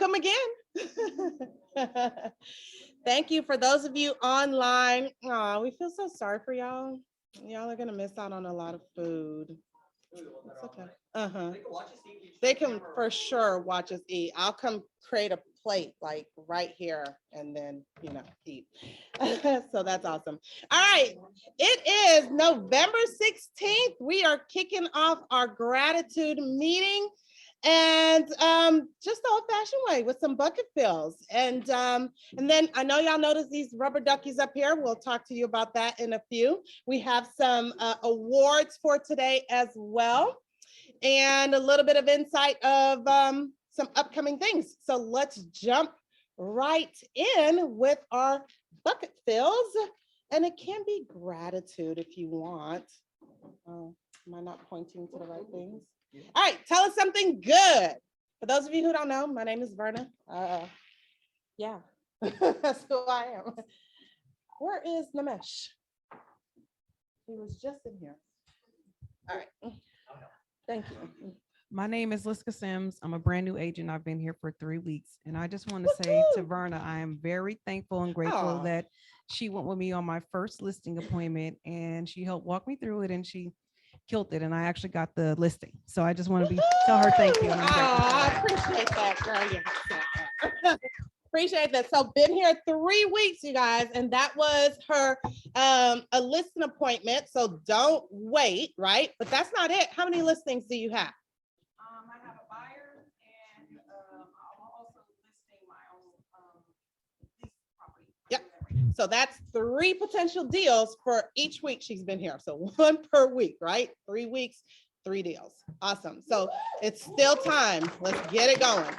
welcome again. Thank you for those of you online. Oh, we feel so sorry for y'all. Y'all are gonna miss out on a lot of food. It's okay. They can for sure watch us eat. I'll come create a plate like right here and then, eat. So that's awesome. All right. It is November 16th. We are kicking off our gratitude meeting and just the old-fashioned way with some bucket fills. And then I know y'all noticed these rubber duckies up here. We'll talk to you about that in a few. We have some awards for today as well, and a little bit of insight of some upcoming things. So let's jump right in with our bucket fills. And it can be gratitude if you want. Am I not pointing to the right things? All right, tell us something good. For those of you who don't know, my name is Verna. Yeah, that's who I am. Where is Namesh? He was just in here. All right, thank you. My name is Liska Sims. I'm a brand new agent. I've been here for 3 weeks. And I just want to say to Verna, I am very thankful and grateful that she went with me on my first listing appointment and she helped walk me through it and she killed it. And I actually got the listing. So I just want to tell her thank you. I appreciate that, girl. Yeah. Appreciate that. So been here 3 weeks, you guys, and that was her a listing appointment. So don't wait, right? But that's not it. How many listings do you have? I have a buyer and I'm also listing my own lease property. Yep. So that's 3 potential deals for each week she's been here. So 1 per week, right? 3 weeks, 3 deals. Awesome. So it's still time. Let's get it going.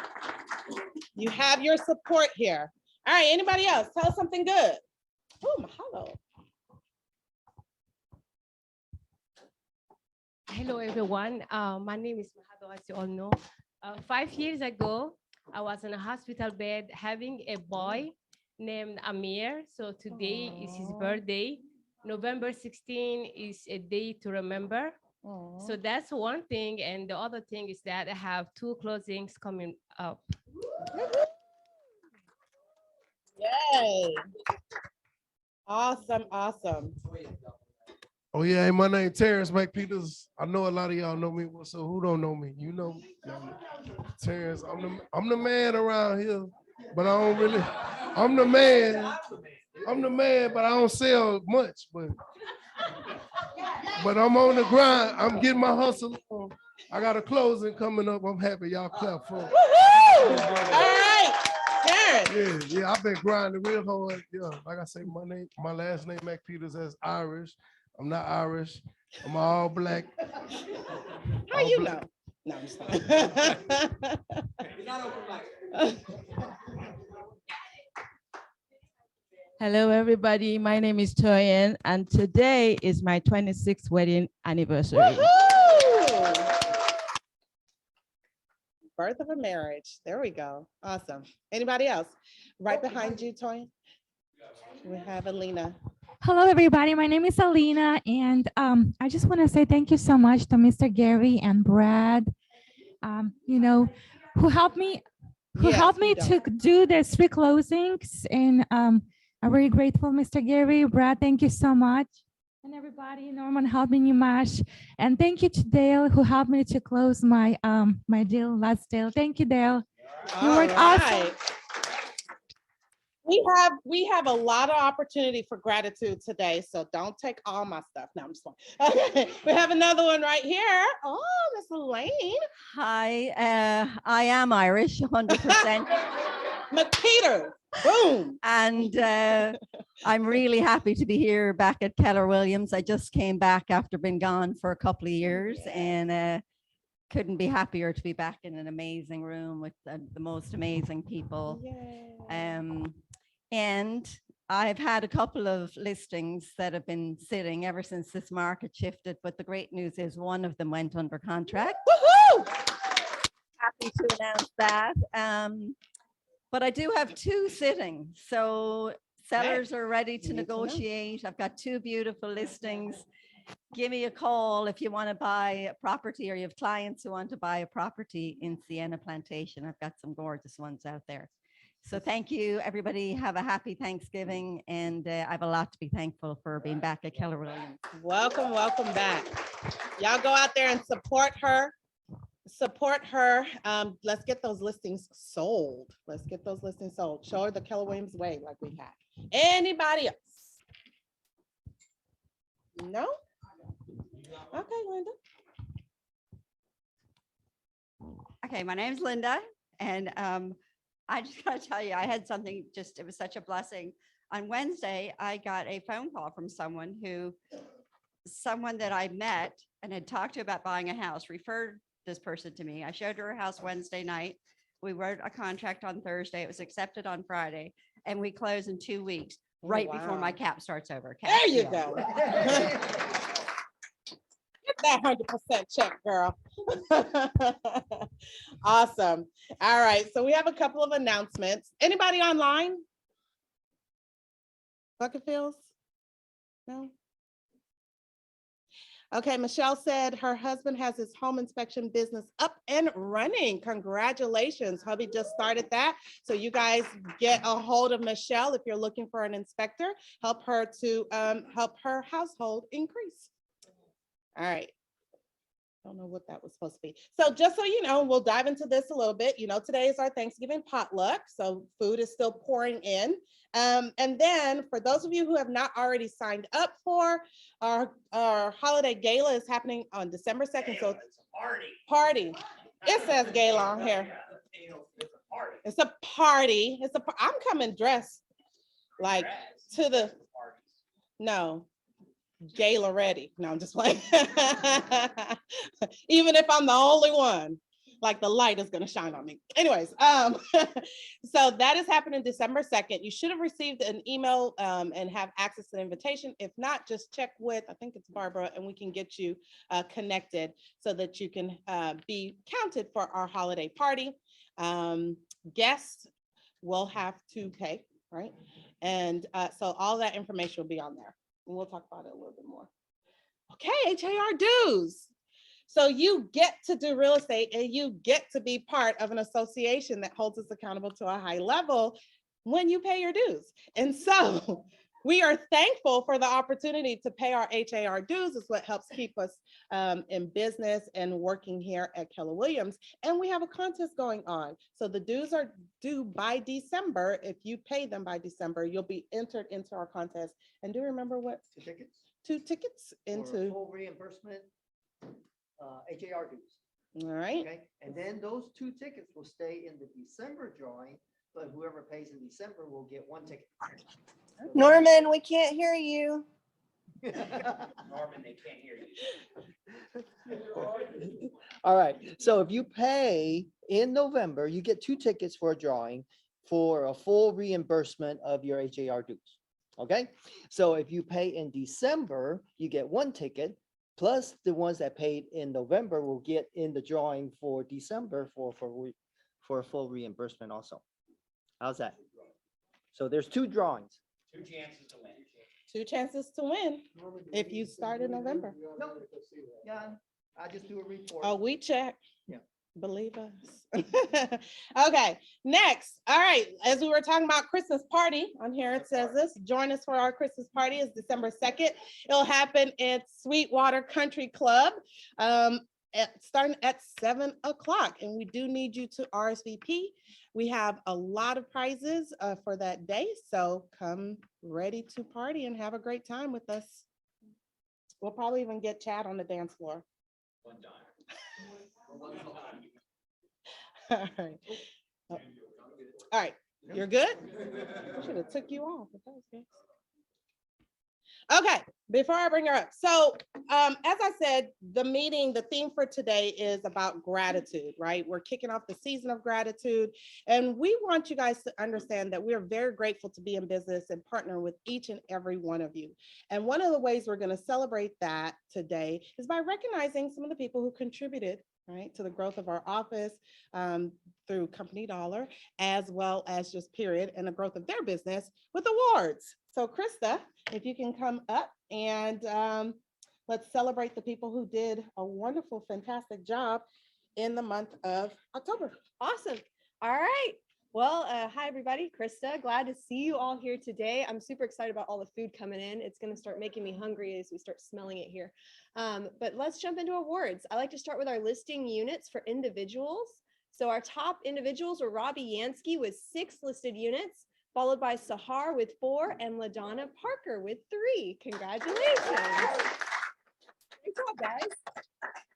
You have your support here. All right. Anybody else? Tell us something good. Oh, mahalo. Hello, everyone. My name is Mahado, as you all know. 5 years ago, I was in a hospital bed having a boy named Amir. So today is his birthday. November 16 is a day to remember. So that's one thing. And the other thing is that I have 2 closings coming up. Yay. Awesome. Awesome. Oh yeah, hey, my name Terrence McPeters. I know a lot of y'all know me, so who don't know me? You know, Terrence. I'm the man around here, but I don't really. I'm the man, but I don't sell much. But I'm on the grind. I'm getting my hustle on. I got a closing coming up. I'm happy y'all clap for it. All right, Terrence. Yeah. I've been grinding real hard. Yeah, like I say, my last name McPeters is Irish. I'm not Irish. I'm all black. How you know? No, I'm just kidding. Hello, everybody. My name is Toyin, and today is my 26th wedding anniversary. Woo-hoo! Birth of a marriage. There we go. Awesome. Anybody else? Right behind you, Toyin. We have Alina. Hello, everybody. My name is Alina, and I just want to say thank you so much to Mr. Gary and Brad, who helped me to do the 3 closings. And I'm very grateful, Mr. Gary, Brad. Thank you so much. And everybody, Norman helping you much. And thank you to Dale, who helped me to close my deal, last deal. Thank you, Dale. You worked awesome. We have a lot of opportunity for gratitude today, so don't take all my stuff. No, I'm just kidding. Okay, we have another one right here. Oh, Miss Elaine. Hi, I am Irish, 100%. McPeter, boom. And I'm really happy to be here back at Keller Williams. I just came back after being gone for a couple of years, and couldn't be happier to be back in an amazing room with the most amazing people. And I've had a couple of listings that have been sitting ever since this market shifted, but the great news is one of them went under contract. Woohoo! Happy to announce that. But I do have 2 sitting, so sellers are ready to negotiate. I've got 2 beautiful listings give me a call if you want to buy a property or you have clients who want to buy a property in Sienna Plantation. I've got some gorgeous ones out there. So thank you, everybody. Have a happy Thanksgiving. And I have a lot to be thankful for being back at Keller Williams. Welcome, welcome back. Y'all go out there and support her. Support her. Let's get those listings sold. Let's get those listings sold. Show her the Keller Williams way like we have. Anybody else? No? Okay, Linda. Okay, my name's Linda, and I just gotta tell you, I had something just, it was such a blessing. On Wednesday, I got a phone call from someone that I met and had talked to about buying a house, referred this person to me. I showed her a house Wednesday night. We wrote a contract on Thursday. It was accepted on Friday, and we close in 2 weeks, right before my Wow. cap starts over. There you deal. go. Get that 100% check, girl. Awesome. All right, so we have a couple of announcements. Anybody online? Bucketfields? No? Okay, Michelle said her husband has his home inspection business up and running. Congratulations. Hubby just started that. So you guys get a hold of Michelle if you're looking for an inspector. Help her to help her household increase. All right. Don't know what that was supposed to be. So just so you know, we'll dive into this a little bit. You know, today is our Thanksgiving potluck, so food is still pouring in. And then for those of you who have not already signed up for our holiday gala is happening on December 2nd. So party. It says gala on here. It's a party. I'm coming dressed like to the, no. Gala ready. No, I'm just playing. Even if I'm the only one, like the light is going to shine on me. Anyways, so that is happening December 2nd. You should have received an email and have access to the invitation. If not, just check with, I think it's Barbara, and we can get you connected so that you can be counted for our holiday party. Guests will have to pay, right? And so all that information will be on there. And we'll talk about it a little bit more. Okay, HAR dues. So you get to do real estate and you get to be part of an association that holds us accountable to a high level when you pay your dues. And so we are thankful for the opportunity to pay our HAR dues. It's what helps keep us in business and working here at Keller Williams. And we have a contest going on. So the dues are due by December. If you pay them by December, you'll be entered into our contest. And do you remember what? 2 tickets. 2 tickets For into. full reimbursement, HAR dues. All right. Okay, and then those 2 tickets will stay in the December drawing, but whoever pays in December will get 1 ticket. Norman, we can't hear you. Norman, they can't hear you. All right, so if you pay in November, you get 2 tickets for a drawing for a full reimbursement of your HAR dues. Okay, so if you pay in December, you get 1 ticket, plus the ones that paid in November will get in the drawing for December for a full reimbursement also. How's that? So there's 2 drawings. 2 chances to win if you start in November. Yeah, I just do a report. Oh, we check. Yeah. Believe us. Okay, next. All right, as we were talking about Christmas party, on here it says this, join us for our Christmas party. It's December 2nd. It'll happen at Sweetwater Country Club, starting at 7 o'clock. And we do need you to RSVP. We have a lot of prizes for that day. So come ready to party and have a great time with us. We'll probably even get Chad on the dance floor. All right. Oh. All right, you're good? Should have took you off. Okay, before I bring her up. So as I said, the theme for today is about gratitude, right? We're kicking off the season of gratitude. And we want you guys to understand that we're very grateful to be in business and partner with each and every one of you. And one of the ways we're going to celebrate that today is by recognizing some of the people who contributed, right, to the growth of our office through Company Dollar, as well as just period, and the growth of their business with awards. So Krista, if you can come up and let's celebrate the people who did a wonderful, fantastic job in the month of October. Awesome. All right. Well, hi, everybody. Krista, glad to see you all here today. I'm super excited about all the food coming in. It's going to start making me hungry as we start smelling it here. But let's jump into awards. I like to start with our listing units for individuals. So our top individuals were Robbie Yansky with 6 listed units, followed by Sahar with 4 and LaDonna Parker with 3. Congratulations. Good job, guys.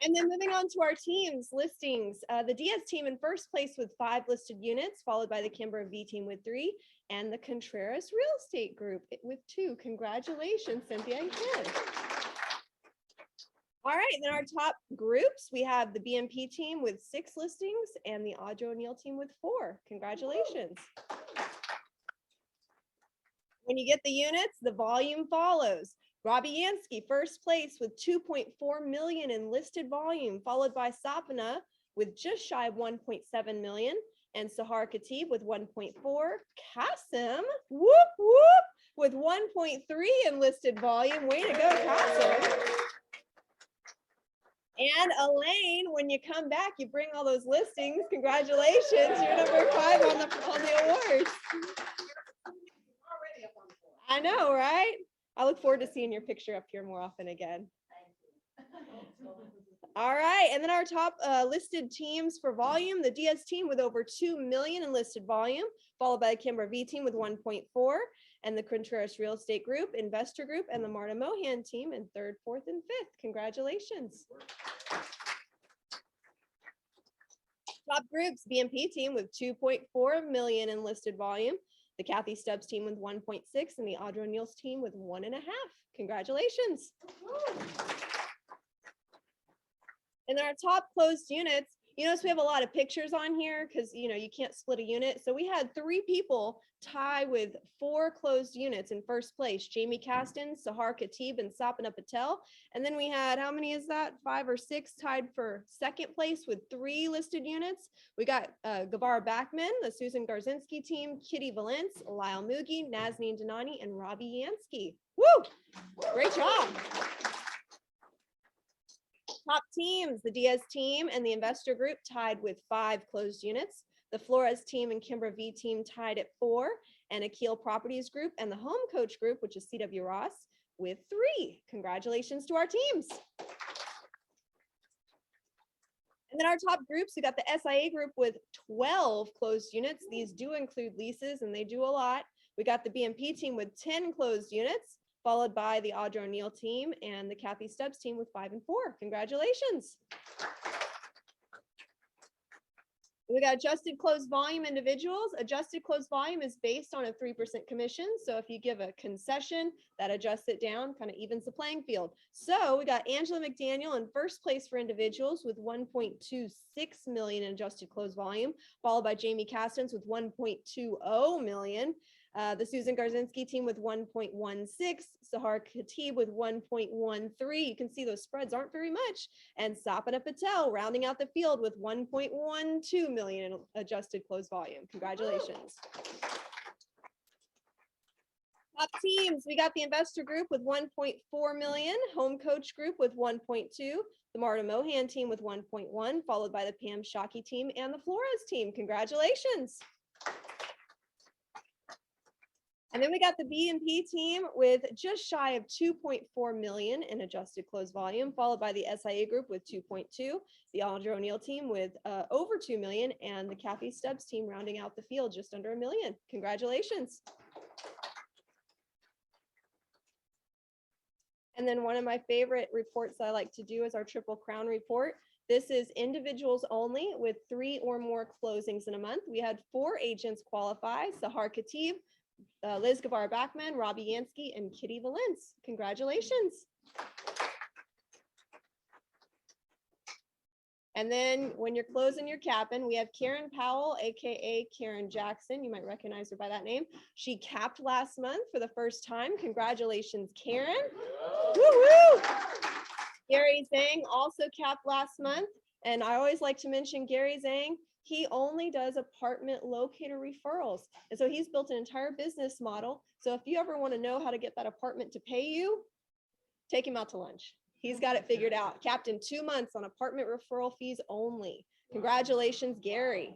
And then moving on to our teams listings, the Diaz team in first place with 5 listed units, followed by the Kimbra V team with 3, and the Contreras Real Estate Group with 2. Congratulations, Cynthia and Ken. All right, then our top groups, we have the BMP team with 6 listings and the Audra O'Neill team with 4. Congratulations. When you get the units, the volume follows. Robbie Yansky, first place with 2.4 million in listed volume, followed by Sapna with just shy of 1.7 million, and Sahar Khatib with 1.4. Kasim, whoop, whoop, with 1.3 in listed volume. Way to go, Kasim. And Elaine, when you come back, you bring all those listings. Congratulations, you're number 5 on the awards. I know, right? I look forward to seeing your picture up here more often again. All right, and then our top listed teams for volume, the Diaz team with over 2 million in listed volume, followed by the Kimbra V team with 1.4, and the Contreras Real Estate Group, Investor Group, and the Marta Mohan team in 3rd, 4th, and 5th. Congratulations. Top groups, BMP team with 2.4 million in listed volume, the Kathy Stubbs team with 1.6, and the Audra O'Neill's team with 1.5. Congratulations. And then our top closed units, you notice we have a lot of pictures on here because you can't split a unit. So we had 3 people tie with 4 closed units in first place: Jamie Caston, Sahar Khatib, and Sapna Patel. And then we had, how many is that? 5 or 6 tied for second place with 3 listed units. We got Gavar Backman, the Susan Garzinski team, Kitty Valence, Lyle Mugi, Nazneen Danani, and Robbie Yansky. Woo! Great job. Top teams, the Diaz team and the Investor Group tied with 5 closed units. The Flores team and Kimbra V team tied at 4, and Akil Properties Group and the Home Coach Group, which is CW Ross, with 3. Congratulations to our teams. And then our top groups, we got the SIA Group with 12 closed units. These do include leases and they do a lot. We got the BMP team with 10 closed units, followed by the Audra O'Neill team and the Kathy Stubbs team with 5 and 4. Congratulations. We got adjusted closed volume individuals. Adjusted closed volume is based on a 3% commission. So if you give a concession, that adjusts it down, kind of evens the playing field. So we got Angela McDaniel in first place for individuals with 1.26 million in adjusted closed volume, followed by Jamie Castens with 1.20 million. The Susan Garzinski team with 1.16, Sahar Khatib with 1.13. You can see those spreads aren't very much. And Sapna Patel rounding out the field with 1.12 million in adjusted closed volume. Congratulations. Top teams, we got the Investor Group with 1.4 million, Home Coach Group with 1.2, the Marta Mohan team with 1.1, followed by the Pam Shockey team and the Flores team. Congratulations. And then we got the BMP team with just shy of 2.4 million in adjusted closed volume, followed by the SIA Group with 2.2, the Audra O'Neill team with over 2 million, and the Kathy Stubbs team rounding out the field just under 1 million. Congratulations. And then one of my favorite reports that I like to do is our Triple Crown report. This is individuals only with 3 or more closings in a month. We had 4 agents qualify: Sahar Khatib, Liz Gavar Backman, Robbie Yansky, and Kitty Valence. Congratulations. And then when you're closing your capping, we have Karen Powell, AKA Karen Jackson. You might recognize her by that name. She capped last month for the first time. Congratulations, Karen. Woo-hoo! Gary Zhang also capped last month. And I always like to mention Gary Zhang. He only does apartment locator referrals. And so he's built an entire business model. So if you ever want to know how to get that apartment to pay you, take him out to lunch. He's got it figured out. Capped in 2 months on apartment referral fees only. Congratulations, Gary.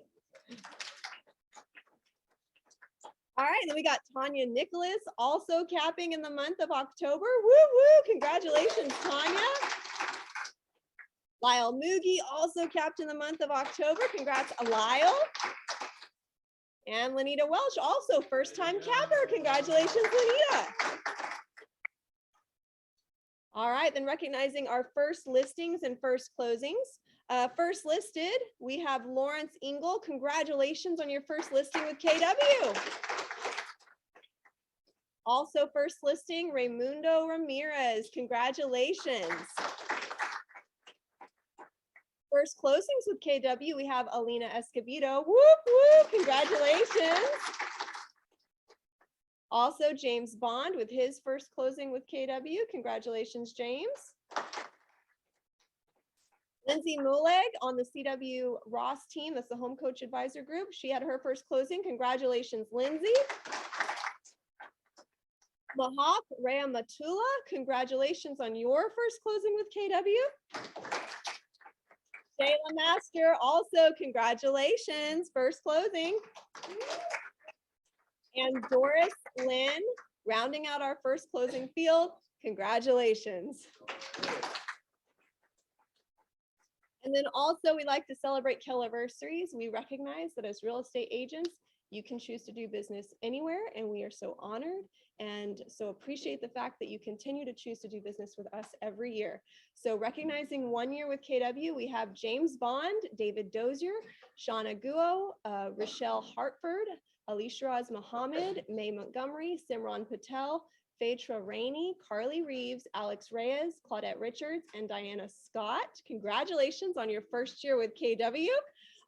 All right, then we got Tanya Nicholas also capping in the month of October. Woo woo, congratulations, Tanya. Lyle Mugi also capped in the month of October. Congrats, Lyle. And Lenita Welch, also first time capper. Congratulations, Lenita. All right, then recognizing our first listings and first closings. First listed, we have Lawrence Engel. Congratulations on your first listing with KW. Also first listing, Raimundo Ramirez. Congratulations. First closings with KW, we have Alina Escobedo. Whoop, whoop, congratulations. Also, James Bond with his first closing with KW. Congratulations, James. Lindsay Muleg on the CW Ross team. That's the home coach advisor group. She had her first closing. Congratulations, Lindsay. Mahak Rea Matula, congratulations on your first closing with KW. Shayla Master, also congratulations, first closing. And Doris Lynn, rounding out our first closing field, congratulations. And then also we like to celebrate Kellerversaries. We recognize that as real estate agents, you can choose to do business anywhere, and we are so honored and so appreciate the fact that you continue to choose to do business with us every year. So recognizing 1 year with KW, we have James Bond, David Dozier, Shauna Guo, Rochelle Hartford, Alicia Raz Mohammed, May Montgomery, Simran Patel, Phaedra Rainey, Carly Reeves, Alex Reyes, Claudette Richards, and Diana Scott. Congratulations on your first year with KW.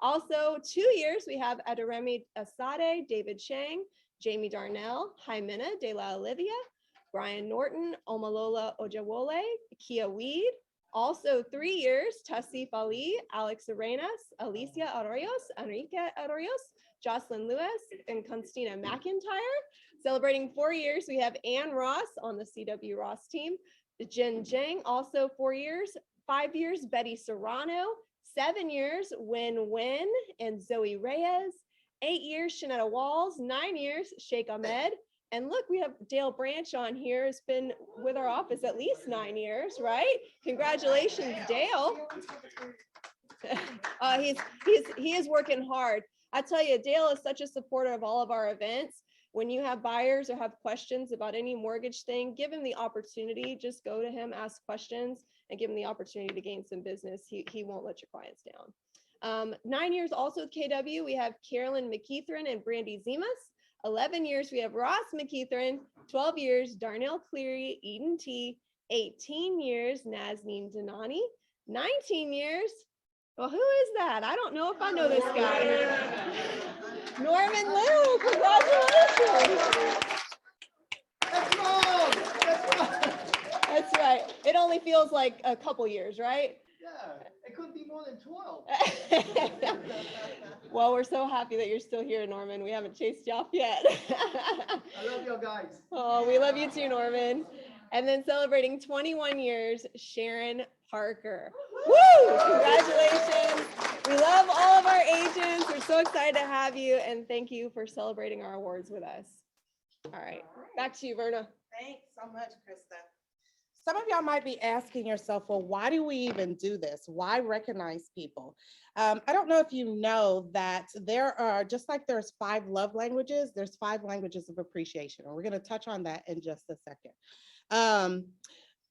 Also, 2 years, we have Adaremi Asade, David Chang, Jamie Darnell, Jimena De La Olivia, Brian Norton, Omalola Ojawole, Kia Weed. Also 3 years, Tassif Ali, Alex Arenas, Alicia Arroyos, Enrique Arroyos, Jocelyn Lewis, and Constina McIntyre. Celebrating 4 years, we have Ann Ross on the CW Ross team, Jen Jang, also 4 years, 5 years, Betty Serrano, 7 years, Win Win and Zoe Reyes, 8 years, Shanetta Walls, 9 years, Sheikh Ahmed. And look, we have Dale Branch on here, has been with our office at least 9 years, right? Congratulations, Dale. He is working hard. I tell you, Dale is such a supporter of all of our events. When you have buyers or have questions about any mortgage thing, give him the opportunity. Just go to him, ask questions, and give him the opportunity to gain some business. He won't let your clients down. 9 years also with KW, we have Carolyn McKeithrin and Brandy Zemas. 11 years, we have Ross McKeithrin. 12 years, Darnell Cleary, Eden T. 18 years, Nazneen Danani. 19 years, well, who is that? I don't know if I know this guy. Norman Liu, congratulations. That's right. It only feels like a couple years, right? Yeah, it could be more than 12. Well, we're so happy that you're still here, Norman. We haven't chased you off yet. I love you guys. Oh, we love you too, Norman. And then celebrating 21 years, Sharon Parker. Woo! Congratulations. We love all of our agents. We're so excited to have you, and thank you for celebrating our awards with us. All right, back to you, Verna. Thanks so much, Krista. Some of y'all might be asking yourself, well, why do we even do this? Why recognize people? I don't know if you know that there are, just like there's 5 love languages, there's 5 languages of appreciation. And we're going to touch on that in just a second.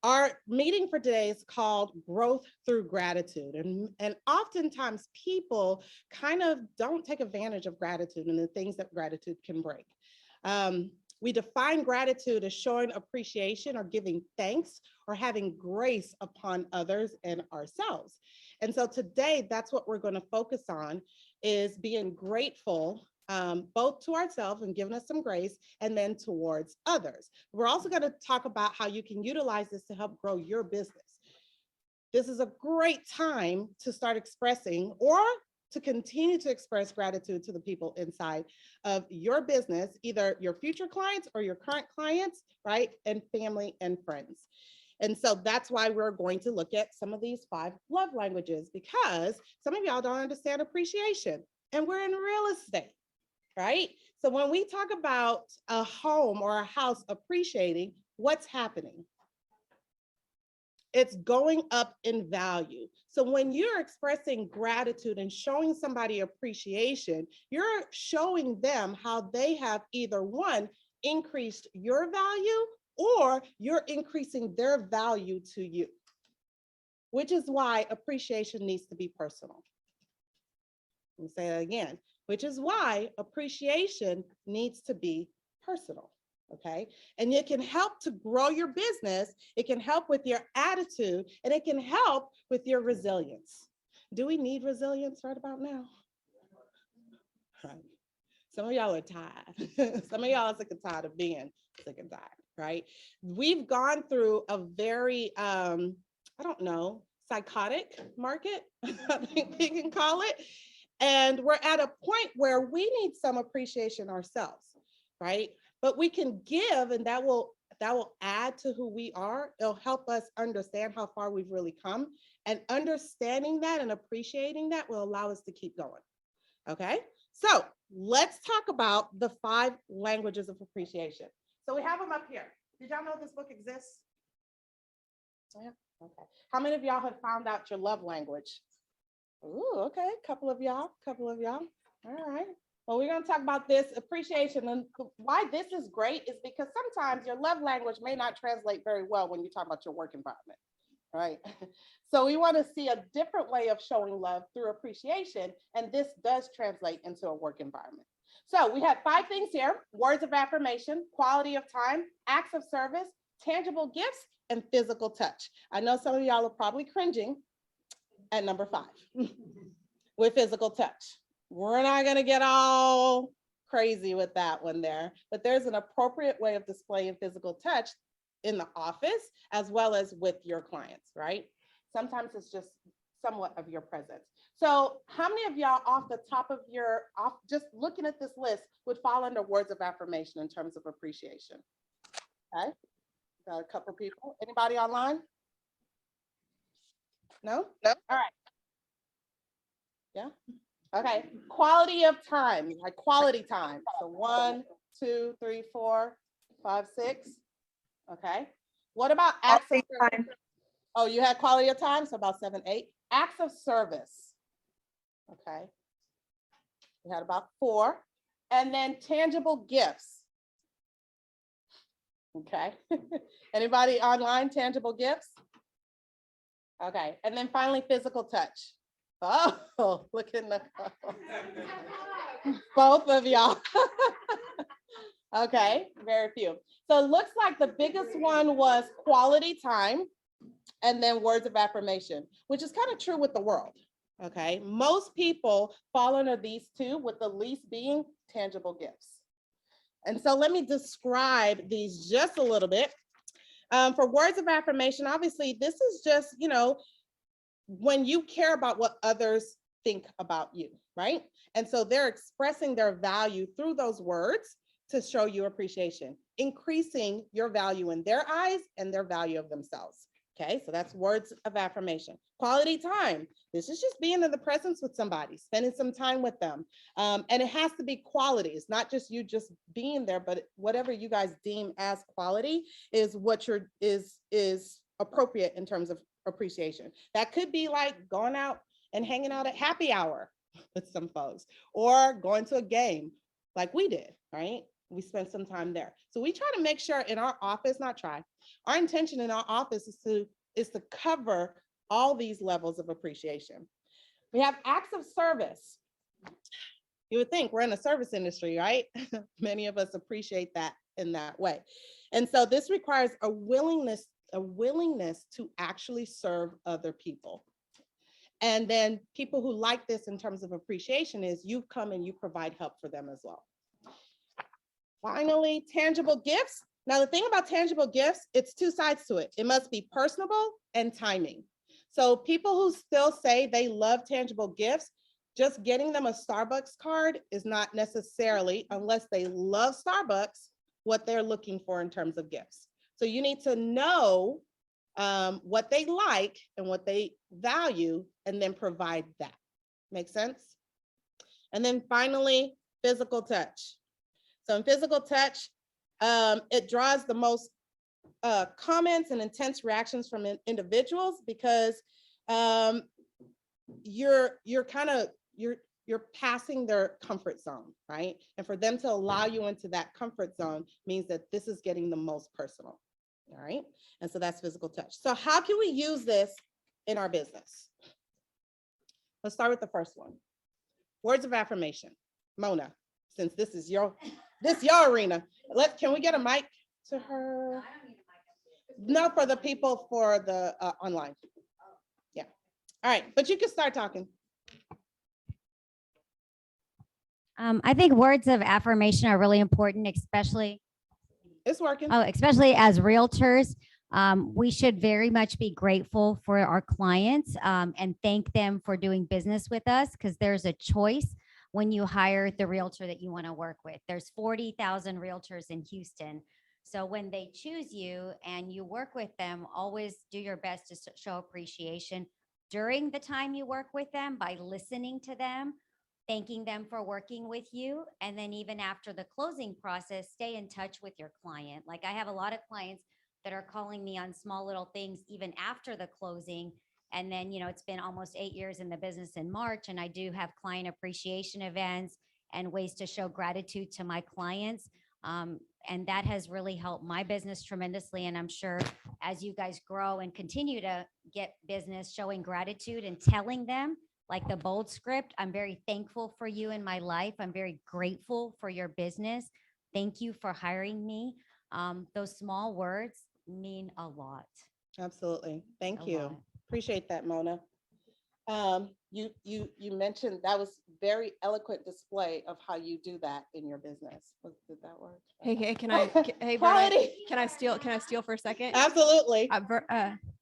Our meeting for today is called Growth Through Gratitude. And oftentimes people kind of don't take advantage of gratitude and the things that gratitude can bring. We define gratitude as showing appreciation or giving thanks or having grace upon others and ourselves. And so today, that's what we're going to focus on, is being grateful both to ourselves and giving us some grace, and then towards others. We're also going to talk about how you can utilize this to help grow your business. This is a great time to start expressing or to continue to express gratitude to the people inside of your business, either your future clients or your current clients, right? And family and friends. And so that's why we're going to look at some of these 5 love languages, because some of y'all don't understand appreciation, and we're in real estate, right? So when we talk about a home or a house appreciating, what's happening? It's going up in value. So when you're expressing gratitude and showing somebody appreciation, you're showing them how they have either one, increased your value, or you're increasing their value to you, which is why appreciation needs to be personal. Let me say that again, which is why appreciation needs to be personal. Okay. And it can help to grow your business. It can help with your attitude, and it can help with your resilience. Do we need resilience right about now? Right. Some of y'all are tired. Some of y'all are sick and tired of being sick and tired, right? We've gone through a very, I don't know, psychotic market, I think we can call it. And we're at a point where we need some appreciation ourselves, right? But we can give, and that will add to who we are. It'll help us understand how far we've really come. And understanding that and appreciating that will allow us to keep going. Okay, so let's talk about the 5 languages of appreciation. So we have them up here. Did y'all know this book exists? Yeah. Okay. How many of y'all have found out your love language? Ooh, okay, couple of y'all. All right. Well, we're going to talk about this appreciation, and why this is great is because sometimes your love language may not translate very well when you talk about your work environment, right? So we want to see a different way of showing love through appreciation, and this does translate into a work environment. So we have 5 things here: words of affirmation, quality of time, acts of service, tangible gifts, and physical touch. I know some of y'all are probably cringing at number 5 with physical touch. We're not going to get all crazy with that one there, but there's an appropriate way of displaying physical touch in the office as well as with your clients, right? Sometimes it's just somewhat of your presence. So how many of y'all off the top of your, just looking at this list, would fall under words of affirmation in terms of appreciation? Okay, got a couple people. Anybody online? No? No. All right. Yeah. Okay. Quality of time, like quality time. So 1, 2, 3, 4, 5, 6. Okay. What about acts of service? Oh, you had quality of time, so about 7, 8. Acts of service. Okay. We had about 4. And then tangible gifts. Okay. Anybody online, tangible gifts? Okay. And then finally, physical touch. Oh, look in the both of y'all. Okay, very few. So it looks like the biggest one was quality time and then words of affirmation, which is kind of true with the world. Okay, most people fall under these 2, with the least being tangible gifts. And so let me describe these just a little bit. For words of affirmation, obviously, this is just, you know, when you care about what others think about you, right? And so they're expressing their value through those words to show you appreciation, increasing your value in their eyes and their value of themselves. Okay, so that's words of affirmation. Quality time. This is just being in the presence with somebody, spending some time with them. And it has to be quality. It's not just you just being there, but whatever you guys deem as quality is what is appropriate in terms of appreciation. That could be like going out and hanging out at happy hour with some folks, or going to a game like we did, right? We spent some time there. So we try to make sure in our office, our intention in our office is to cover all these levels of appreciation. We have acts of service. You would think we're in the service industry, right? Many of us appreciate that in that way. And so this requires a willingness to actually serve other people. And then people who like this in terms of appreciation is you come and you provide help for them as well. Finally, tangible gifts. Now, the thing about tangible gifts, it's 2 sides to it. It must be personable and timing. So people who still say they love tangible gifts, just getting them a Starbucks card is not necessarily, unless they love Starbucks, what they're looking for in terms of gifts. So you need to know what they like and what they value, and then provide that. Make sense? And then finally, physical touch. So in physical touch, it draws the most comments and intense reactions from individuals because you're passing their comfort zone, right? And for them to allow you into that comfort zone means that this is getting the most personal, all right? And so that's physical touch. So how can we use this in our business? Let's start with the first one. Words of affirmation. Mona, since this is your arena, can we get a mic to her? No, for the people for the online. Yeah. All right, but you can start talking. I think words of affirmation are really important, especially It's working. especially as realtors. We should very much be grateful for our clients and thank them for doing business with us, because there's a choice when you hire the realtor that you want to work with. There's 40,000 realtors in Houston. So when they choose you and you work with them, always do your best to show appreciation during the time you work with them by listening to them, thanking them for working with you. And then even after the closing process, stay in touch with your client. Like I have a lot of clients that are calling me on small little things even after the closing. And then, it's been almost 8 years in the business in March, and I do have client appreciation events and ways to show gratitude to my clients. And that has really helped my business tremendously. And I'm sure as you guys grow and continue to get business, showing gratitude and telling them, like the bold script, I'm very thankful for you in my life. I'm very grateful for your business. Thank you for hiring me. Those small words mean a lot. Absolutely. Thank A you. lot. Appreciate that, Mona. You mentioned that was very eloquent display of how you do that in your business. Did that work? Hey, hey, hey, Verna, Quality. can I steal for a second? Absolutely.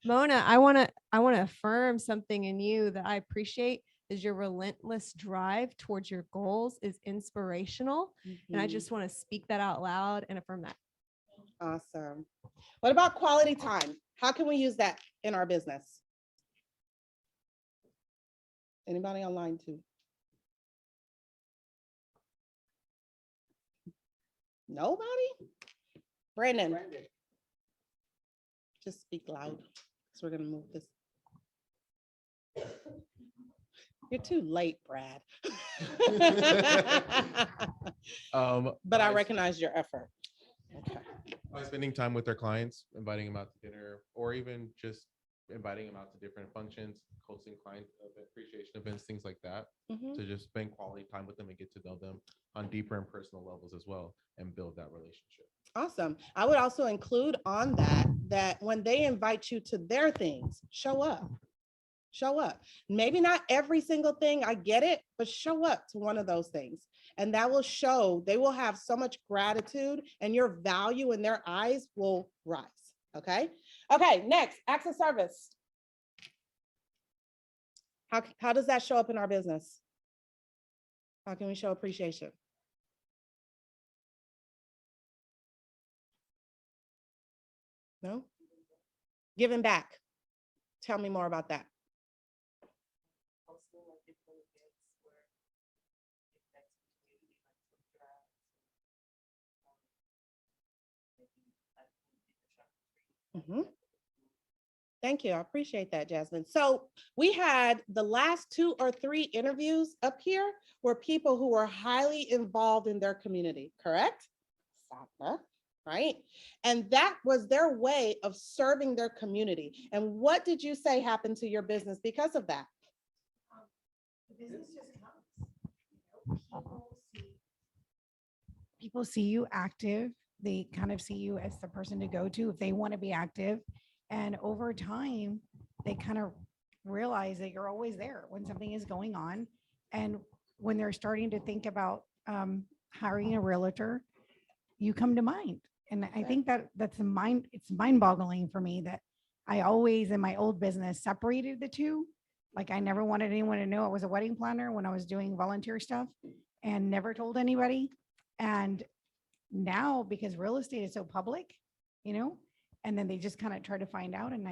Mona, I want to affirm something in you that I appreciate is your relentless drive towards your goals is inspirational. And I Mhm. just want to speak that out loud and affirm that. Awesome. What about quality time? How can we use that in our business? Anybody online too? Nobody? Brandon. Just speak loud. So we're gonna move this. You're too late, Brad. But I recognize your effort. Okay. By spending time with their clients, inviting them out to dinner, or even just inviting them out to different functions, hosting client appreciation events, things like that, Mhm. to just spend quality time with them and get to know them on deeper and personal levels as well, and build that relationship. Awesome. I would also include on that when they invite you to their things, show up. Show up. Maybe not every single thing, I get it, but show up to one of those things. And that will show, they will have so much gratitude and your value in their eyes will rise. Okay. Okay. Next, acts of service. How does that show up in our business? How can we show appreciation? No? Giving back. Tell me more about that. Mhm. Thank you. I appreciate that, Jasmine. So we had the last 2 or 3 interviews up here were people who were highly involved in their community, correct? Right? And that was their way of serving their community. And what did you say happened to your business because of that? The business just comes. People see you active. They kind of see you as the person to go to if they want to be active. And over time, they kind of realize that you're always there when something is going on. And when they're starting to think about hiring a realtor, you come to mind. And I think it's mind boggling for me that I always in my old business separated the two. Like I never wanted anyone to know I was a wedding planner when I was doing volunteer stuff and never told anybody. And now because real estate is so public, And then they just kind of try to find out, and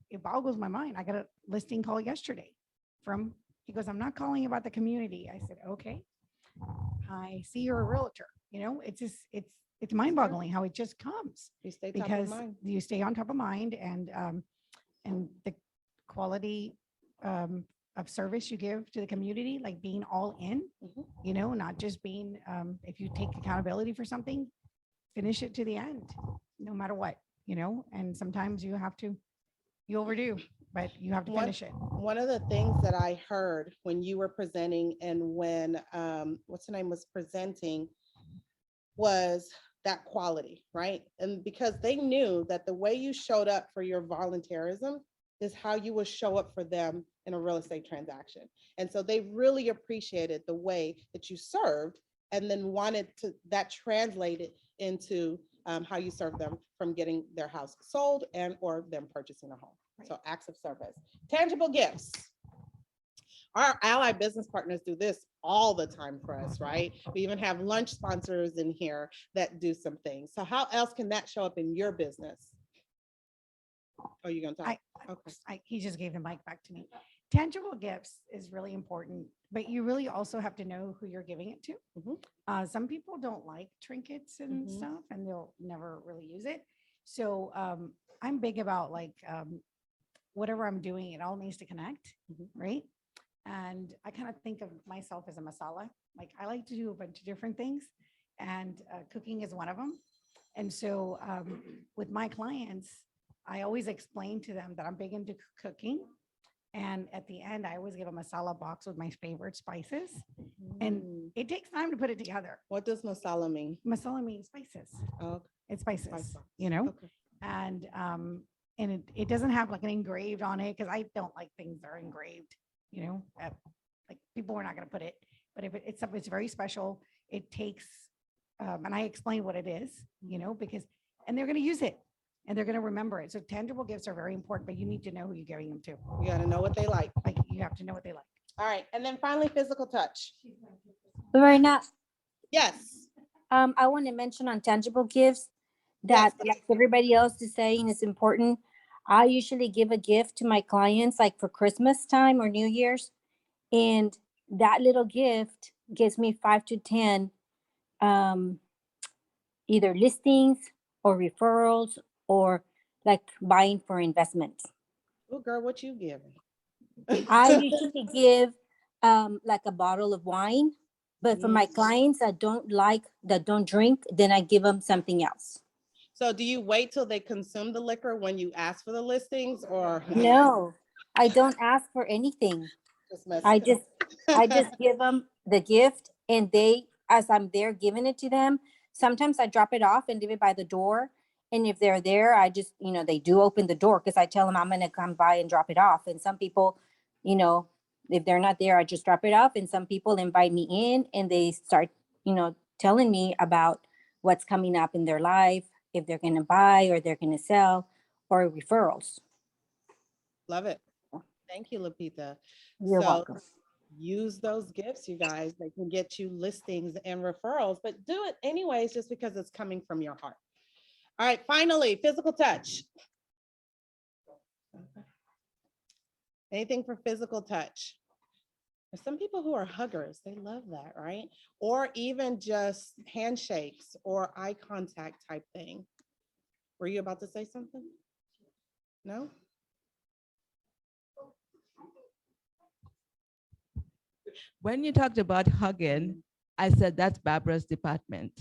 it boggles my mind. I got a listing call yesterday from, he goes, I'm not calling about the community. I said, okay. I see you're a realtor. It's just, it's mind boggling how it just comes. You stay top of Because mind. you stay on top of mind, and the quality of service you give to the community, like being all in, not just being, if you take accountability for something, finish it to the end, no matter what, and sometimes you overdo, but you have to finish it. One of the things that I heard when you were presenting and when, what's her name was presenting, was that quality, right? And because they knew that the way you showed up for your volunteerism is how you would show up for them in a real estate transaction. And so they really appreciated the way that you served, and then wanted that translated into how you serve them from getting their house sold and or them purchasing a home. So acts of service. Tangible gifts. Our ally business partners do this all the time for us, right? We even have lunch sponsors in here that do some things. So how else can that show up in your business? Are you gonna talk? He just gave the mic back to me. Tangible gifts is really important, but you really also have to know who you're giving it to. Some people don't like trinkets and stuff, and they'll never really use it. So I'm big about whatever I'm doing, it all needs to connect, right? And I kind of think of myself as a masala. Like, I like to do a bunch of different things, and cooking is one of them. And so with my clients, I always explain to them that I'm big into cooking. And at the end, I always give a masala box with my favorite spices. And it takes time to put it together. What does masala mean? Masala means spices. Oh, it's spices, Spice box. Okay. And it doesn't have like an engraved on it, because I don't like things that are engraved, like people are not going to put it. But if it's something that's very special, it takes, and I explain what it is, because, and they're going to use it. And they're going to remember it. So tangible gifts are very important, but you need to know who you're giving them to. You got to know what they like. Like, you have to know what they like. All right. And then finally, physical touch. Lorena, Yes. I want to mention on tangible gifts that, like everybody else is saying, is important. I usually give a gift to my clients, like for Christmas time or New Year's, and that little gift gives me 5 to 10 either listings or referrals, or like buying for investments. Oh, girl, what you giving? I usually give like a bottle of wine, but for my clients that don't drink, then I give them something else. So do you wait till they consume the liquor when you ask for the listings, or? No, I don't ask for anything. I just give them the gift, and they, as I'm there giving it to them, sometimes I drop it off and leave it by the door. And if they're there, I just, they do open the door, because I tell them I'm going to come by and drop it off. And some people, if they're not there, I just drop it off. And some people invite me in, and they start, telling me about what's coming up in their life, if they're going to buy or they're going to sell, or referrals. Love it. Thank you, Lupita. You're welcome. Use those gifts, you guys. They can get you listings and referrals, but do it anyways, just because it's coming from your heart. All right, finally, physical touch. Anything for physical touch? There's some people who are huggers. They love that, right? Or even just handshakes or eye contact type thing. Were you about to say something? No? When you talked about hugging, I said that's Barbara's department.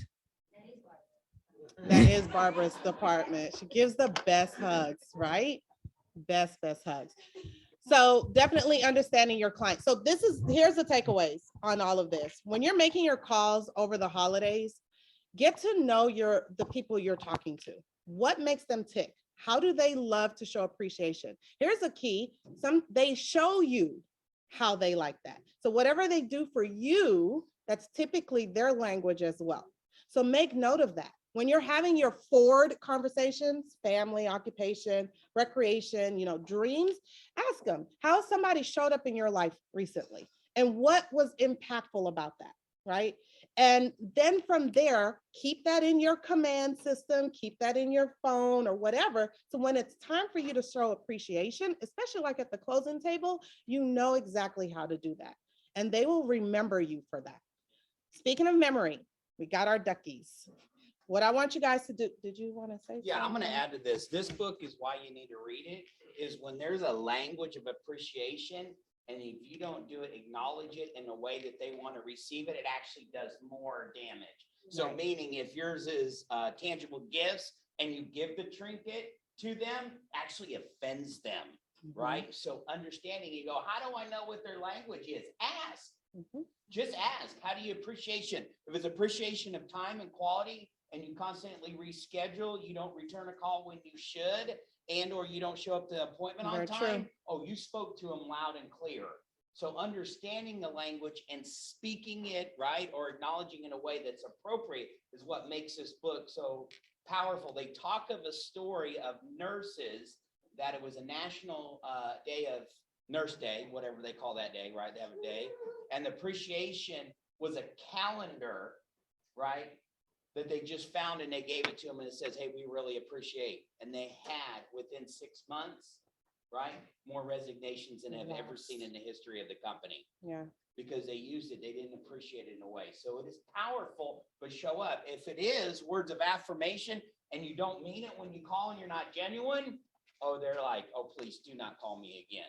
That is Barbara's department. She gives the best hugs, right? Best hugs. So definitely understanding your client. So here's the takeaways on all of this. When you're making your calls over the holidays, get to know the people you're talking to. What makes them tick? How do they love to show appreciation? Here's a key. They show you how they like that. So whatever they do for you, that's typically their language as well. So make note of that. When you're having your Ford conversations, family, occupation, recreation, dreams, ask them, how somebody showed up in your life recently and what was impactful about that, right? And then from there, keep that in your command system, keep that in your phone or whatever. So when it's time for you to show appreciation, especially like at the closing table, you know exactly how to do that. And they will remember you for that. Speaking of memory, we got our duckies. What I want you guys to do, did you want to say? Yeah, I'm something? gonna add to this. This book is why you need to read it, is when there's a language of appreciation, and if you don't do it, acknowledge it in a way that they want to receive it, it actually does more damage. So Right. meaning if yours is tangible gifts and you give the trinket to them, actually offends them, right? So understanding, you go, how do I know what their language is? Ask. Just ask, how do you appreciation? If it's appreciation of time and quality, and you constantly reschedule, you don't return a call when you should, and or you don't show up to the appointment on Very time, true. oh, you spoke to them loud and clear. So understanding the language and speaking it, right, or acknowledging in a way that's appropriate is what makes this book so powerful. They talk of a story of nurses, that it was a national day of Nurse Day, whatever they call that day, right? They have a day. And the appreciation was a calendar, right? That they just found and they gave it to them and it says, hey, we really appreciate. And they had within 6 months, right? More resignations than I've ever seen in the history of the company, Yeah. because they used it. They didn't appreciate it in a way. So it is powerful, but show up. If it is words of affirmation and you don't mean it when you call and you're not genuine, oh, they're like, oh, please do not call me again.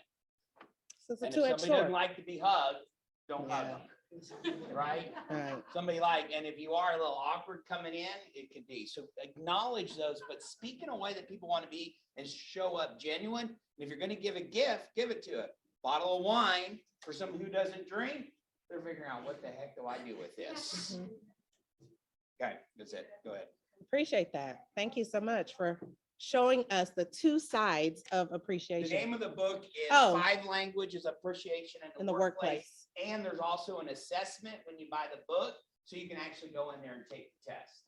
So it's a And if two-edged somebody doesn't sword. like to be hugged, don't hug them. Right? Right. Somebody like, and if you are a little awkward coming in, it could be. So acknowledge those, but speak in a way that people want to be and show up genuine. And if you're going to give a gift, give it to a bottle of wine for someone who doesn't drink. They're figuring out, what the heck do I do with this? Okay, that's it. Go ahead. Appreciate that. Thank you so much for showing us the two sides of The appreciation. name of the book is Oh. 5 Languages of Appreciation In the workplace. And there's also an assessment when you buy the book, so you can actually go in there and take the test.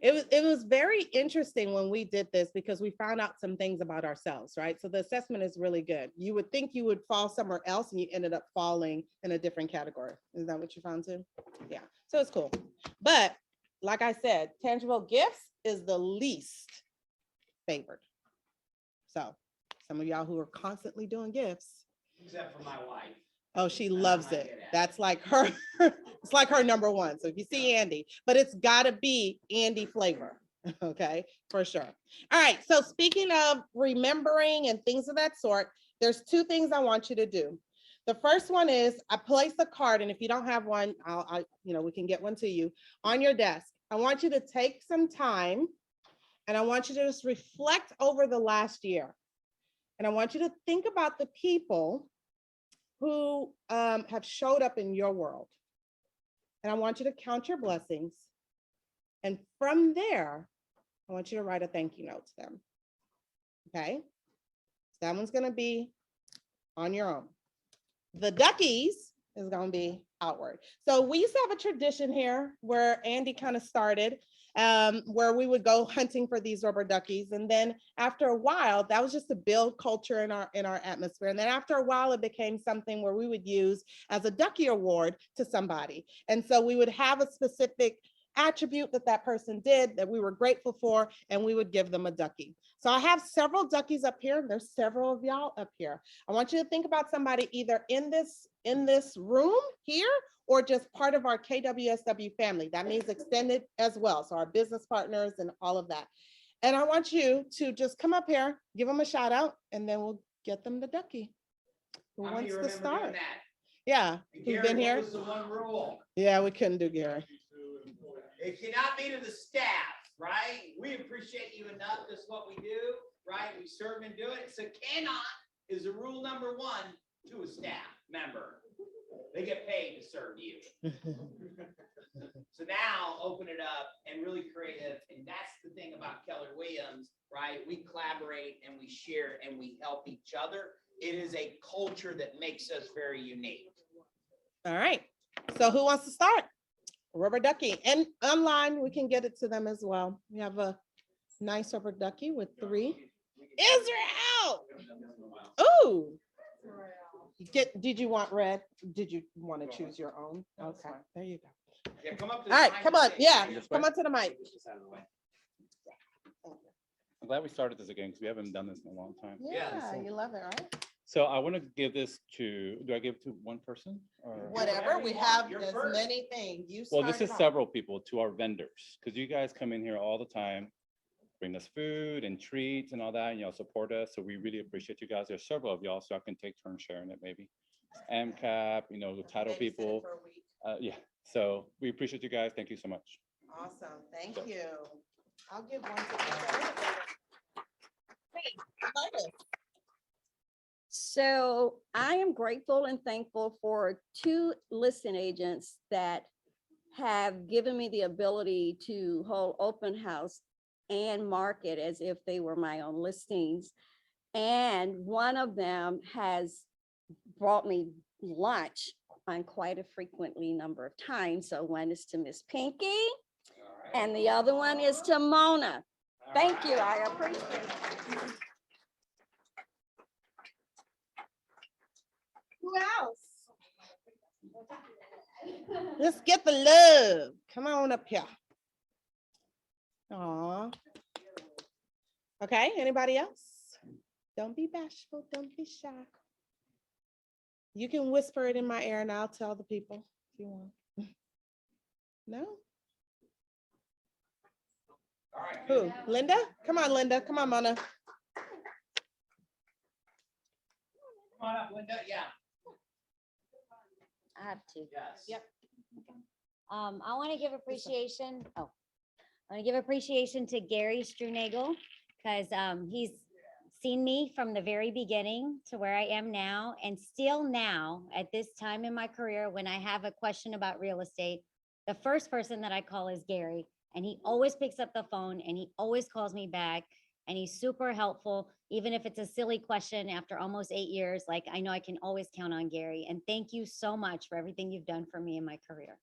It was very interesting when we did this because we found out some things about ourselves, right? So the assessment is really good. You would think you would fall somewhere else and you ended up falling in a different category. Is that what you found too? Yeah, so it's cool. But like I said, tangible gifts is the least favored. So some of y'all who are constantly doing gifts, Except for my wife. oh, she loves it. That's like her, it's like her number one. So if you see Andy, but it's gotta be Andy flavor, okay, for sure. All right, so speaking of remembering and things of that sort, there's 2 things I want you to do. The first one is I place a card, and if you don't have one, we can get one to you on your desk. I want you to take some time and I want you to just reflect over the last year. And I want you to think about the people who have showed up in your world. And I want you to count your blessings. And from there, I want you to write a thank you note to them. Okay? So that one's gonna be on your own. The duckies is gonna be outward. So we used to have a tradition here where Andy kind of started, where we would go hunting for these rubber duckies. And then after a while, that was just to build culture in our atmosphere. And then after a while, it became something where we would use as a ducky award to somebody. And so we would have a specific attribute that person did that we were grateful for, and we would give them a ducky. So I have several duckies up here. There's several of y'all up here. I want you to think about somebody either in this room here or just part of our KWSW family. That means extended as well. So our business partners and all of that. And I want you to just come up here, give them a shout out, and then we'll get them the ducky. Who How many wants to remember doing start? that? Yeah, And who's Gary, been what here? was the one rule? Yeah, we couldn't do Gary. It cannot be to the staff, right? We appreciate you enough. That's what we do, right? We serve and do it. So cannot is the rule number 1 to a staff member. They get paid to serve you. So now open it up and really creative. And that's the thing about Keller Williams, right? We collaborate and we share and we help each other. It is a culture that makes us very unique. All right. So who wants to start? Rubber ducky. And online, we can get it to them as well. We have a nice rubber ducky with 3. Israel! Ooh. Did you want red? Did you want to choose your own? Okay, there you go. Yeah, come up to All the right, mic come and on, say- yeah, This come way? on to the mic. Push this out of the way. I'm glad we started this again because we haven't done this in a long time. Yeah, you love it, right? So I want to give this to, do I give it to one person or? Whatever, we have as many things. You Well, this start is it off. several people, to our vendors, because you guys come in here all the time, bring us food and treats and all that, and y'all support us. So we really appreciate you guys. There's several of y'all, so I can take turns sharing it maybe. AMCAP, you know, the title Babysit people. for a week. Yeah, so we appreciate you guys. Thank you so much. Awesome, thank So- you. I'll give one to you. So I am grateful and thankful for two listing agents that have given me the ability to hold open house and market as if they were my own listings. And one of them has brought me lunch on quite a frequently number of times. So one is to Miss Pinky and the other one is to Mona. Thank you, I appreciate it. Who else? Let's get the love. Come on up here. Aw. Okay, anybody else? Don't be bashful, don't be shy. You can whisper it in my ear and I'll tell the people if you want. No? All right. Who? Linda? Come on, Linda. Come on, Mona. Come on up, Linda. Yeah. I have to. Yes. Yep. I want to give appreciation. Oh, I want to give appreciation to Gary Strunagel because he's seen me from the very beginning to where I am now, and still now at this time in my career, when I have a question about real estate, the first person that I call is Gary, and he always picks up the phone and he always calls me back. And he's super helpful, even if it's a silly question after almost 8 years. Like, I know I can always count on Gary. And thank you so much for everything you've done for me in my career.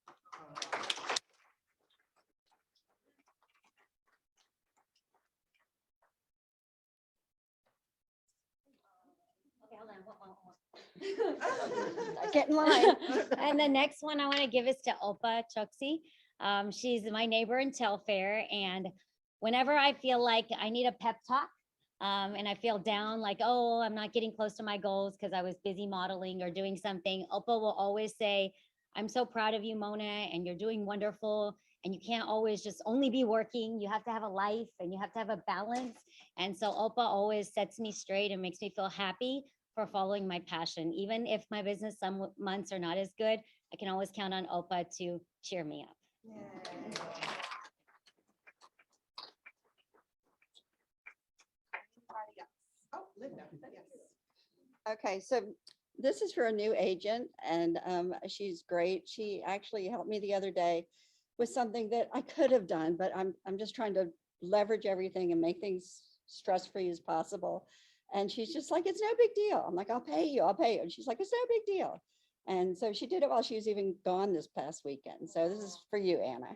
Okay, hold on. Get in line. And the next one I want to give is to Opa Chuxi. She's my neighbor in Telfair, and whenever I feel like I need a pep talk, and I feel down, like, oh, I'm not getting close to my goals because I was busy modeling or doing something, Opa will always say, I'm so proud of you, Mona, and you're doing wonderful. And you can't always just only be working. You have to have a life and you have to have a balance. And so Opa always sets me straight and makes me feel happy for following my passion. Even if my business some months are not as good, I can always count on Opa to cheer me up. Oh, Linda, yes. Okay, so this is for a new agent and she's great. She actually helped me the other day with something that I could have done, but I'm just trying to leverage everything and make things stress-free as possible. And she's just like, it's no big deal. I'm like, I'll pay you, I'll pay you. And she's like, it's no big deal. And so she did it while she was even gone this past weekend. So this is for you, Anna.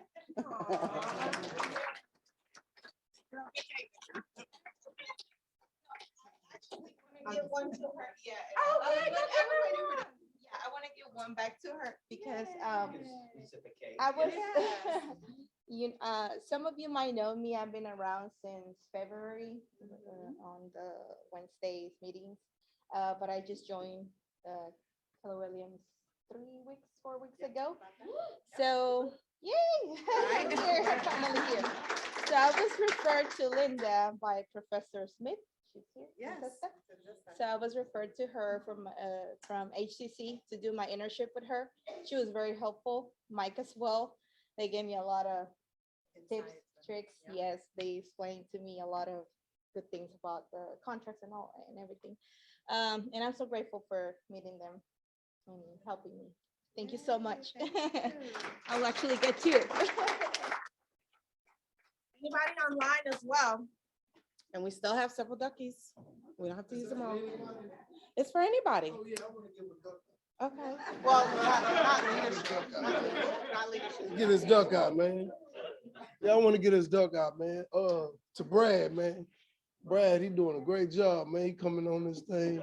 Give one to her, yeah. Oh, and yeah, let go give her everybody- one. Yeah, I want to give one back to her because Reciprocate. I was some of you might know me. I've been around since February on the Wednesdays meetings, but I just joined Keller Williams 4 weeks ago. So yay! Here, finally here. So I was referred to Linda by Professor Smith. She's here. Yes. Professor. So I was referred to her from HCC to do my internship with her. She was very helpful. Mike as well. They gave me a lot of tips, tricks. Yes, they explained to me a lot of good things about the contracts and all and everything. And I'm so grateful for meeting them and helping me. Thank you so much. I'll actually get two. Anybody online as well? And we still have several duckies. We don't have to use them all. It's for anybody. Okay. Well, not leadership. Not leadership. Get his duck out, man. Yeah, I want to get his duck out, man. To Brad, man. Brad, he doing a great job, man. He coming on this thing.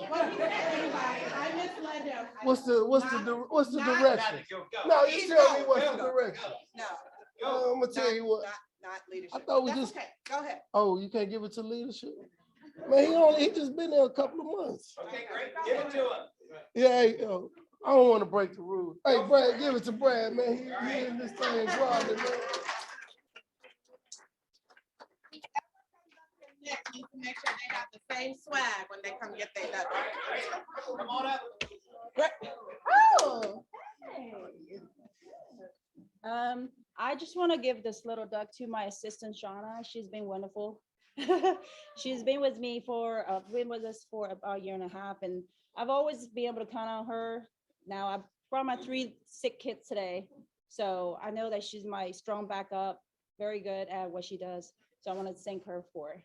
Hi, Miss Linda. what's the direction? No, you tell me what's the direction. I'm gonna tell you what. Not leadership. I thought we That's just. okay. Go ahead. Oh, you can't give it to leadership? Man, he just been there a couple of months. Okay, great. Give it to him. Yeah, hey, yo, I don't want to break the rules. Hey, Brad, give it to Brad, man. He in this thing grinding, man. You need to make sure they have the same swag when they come get their duck. Come on up. Oh. I just want to give this little duck to my assistant, Shauna. She's been wonderful. She's been with me for, been with us for about a year and a half, and I've always been able to count on her. Now I brought my 3 sick kids today, so I know that she's my strong backup, very good at what she does. So I want to thank her for it.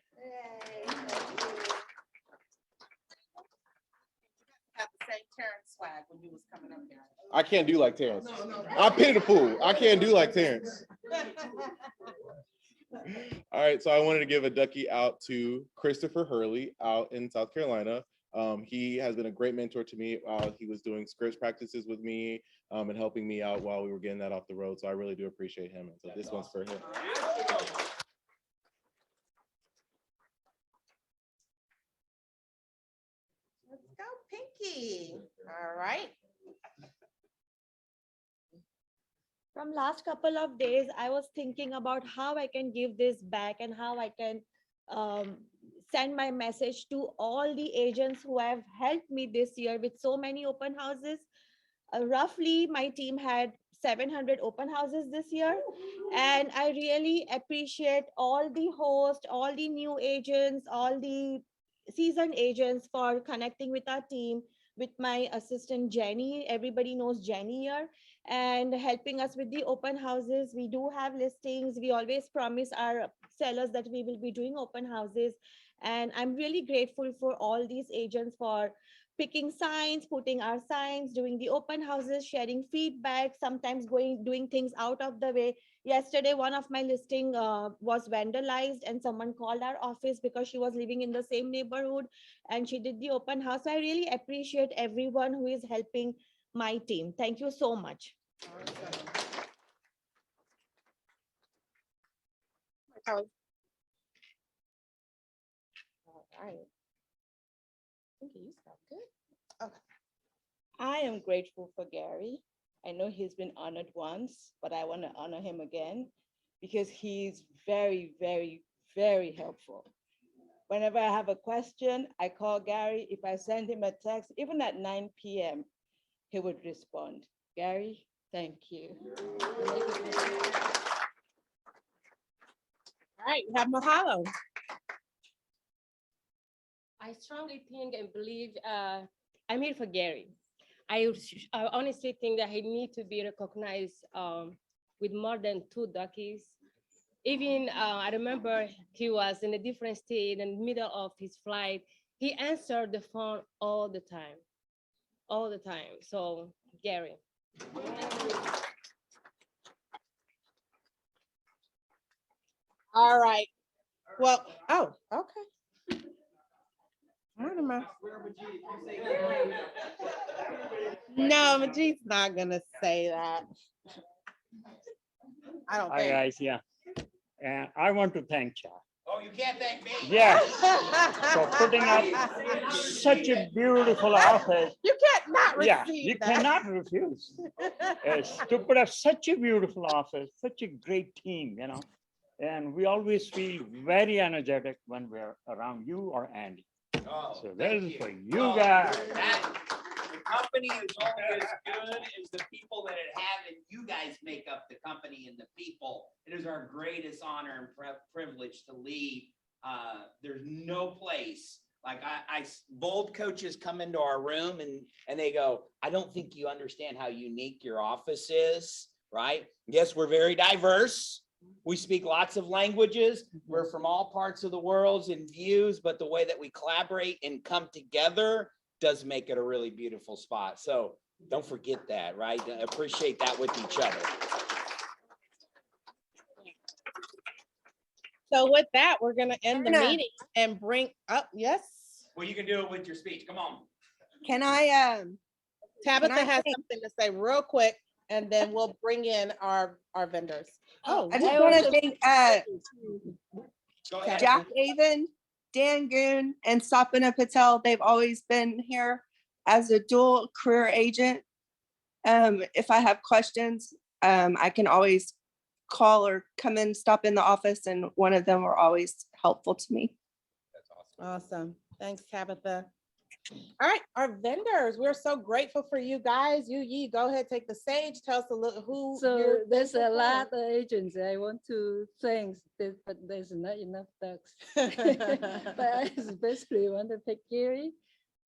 Have the same Terrence swag when you was coming up here. I can't do like Terrence. I pity the fool. I can't do like Terrence. All right, so I wanted to give a ducky out to Christopher Hurley out in South Carolina. He has been a great mentor to me. He was doing scripts practices with me and helping me out while we were getting that off the road. So I really do appreciate him. And so this one's for him. Let's go, Pinky. All right. From last couple of days, I was thinking about how I can give this back and how I can send my message to all the agents who have helped me this year with so many open houses. Roughly, my team had 700 open houses this year. And I really appreciate all the hosts, all the new agents, all the seasoned agents for connecting with our team, with my assistant, Jenny. Everybody knows Jenny here, and helping us with the open houses. We do have listings. We always promise our sellers that we will be doing open houses. And I'm really grateful for all these agents for picking signs, putting our signs, doing the open houses, sharing feedback, sometimes doing things out of the way. Yesterday, one of my listing was vandalized and someone called our office because she was living in the same neighborhood and she did the open house. So I really appreciate everyone who is helping my team. Thank you so much. All right. You sound good. Okay. I am grateful for Gary. I know he's been honored once, but I want to honor him again because he's very, very, very helpful. Whenever I have a question, I call Gary. If I send him a text, even at 9 p.m., he would respond. Gary, thank you. All right, we have Mahalo. I strongly think and believe I'm here for Gary. I honestly think that he needs to be recognized with more than 2 duckies. Even I remember he was in a different state in the middle of his flight. He answered the phone all the time. So Gary. All right. Well, oh, okay. No, Majid's not gonna say that. I don't Hi think. guys, yeah. And I want to thank Cha. Oh, you can't thank me. Yes, for putting up such a beautiful office. You can't not receive Yeah, you that. cannot refuse. Yes, to put up such a beautiful office, such a great team, you know. And we always feel very energetic when we're around you or Andy. Oh, So thank that is for you. you Oh, guys. The company is only as good as the people that it have, and you guys make up the company and the people. It is our greatest honor and privilege to lead. There's no place like bold coaches come into our room and they go, I don't think you understand how unique your office is, right? Yes, we're very diverse. We speak lots of languages. We're from all parts of the world and views, but the way that we collaborate and come together does make it a really beautiful spot. So don't forget that, right? Appreciate that with each other. So with that, we're gonna end the meeting and bring up, yes. Well, you can do it with your speech. Come on. Can I Tabitha I has think- something to say real quick, and then we'll bring in our vendors. Oh, I just want to thank Go ahead. Jack Avon, Dan Goon, and Sapana Patel. They've always been here as a dual career agent. If I have questions, I can always call or come in, stop in the office, and one of them are always helpful to me. awesome. Thanks, Tabitha. All right, our vendors, we're so grateful for you guys. You go ahead, take the stage. Tell us a little who. So you're there's a thankful lot for. of agents I want to thank, but there's not enough ducks. But I especially want to thank Gary.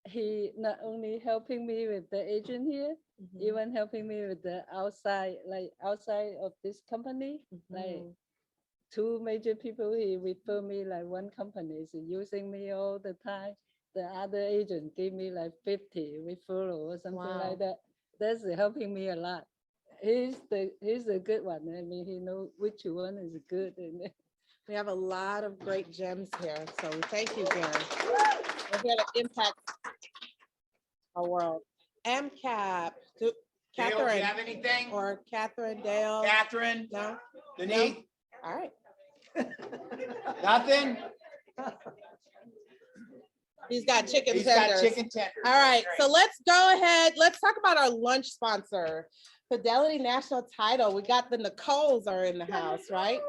He not only helping me with the agent here, even helping me with the outside, like outside of this company, like two major people he refer me, like one company is using me all the time. The other agent gave me like 50 referral or something like that. That's helping me a lot. He's a good one. I mean, he knows which one is good. And we have a lot of great gems here. So thank you, Gary. We're here to impact our world. MCAP. Dale, Catherine. do you have anything? Or Catherine, Dale. Catherine? No? Denise? No? All right. Nothing? He's got chicken He's got tenders. chicken tenders. All right, Great. so let's go ahead. Let's talk about our lunch sponsor, Fidelity National Title. We got the Nicoles are in the house, right?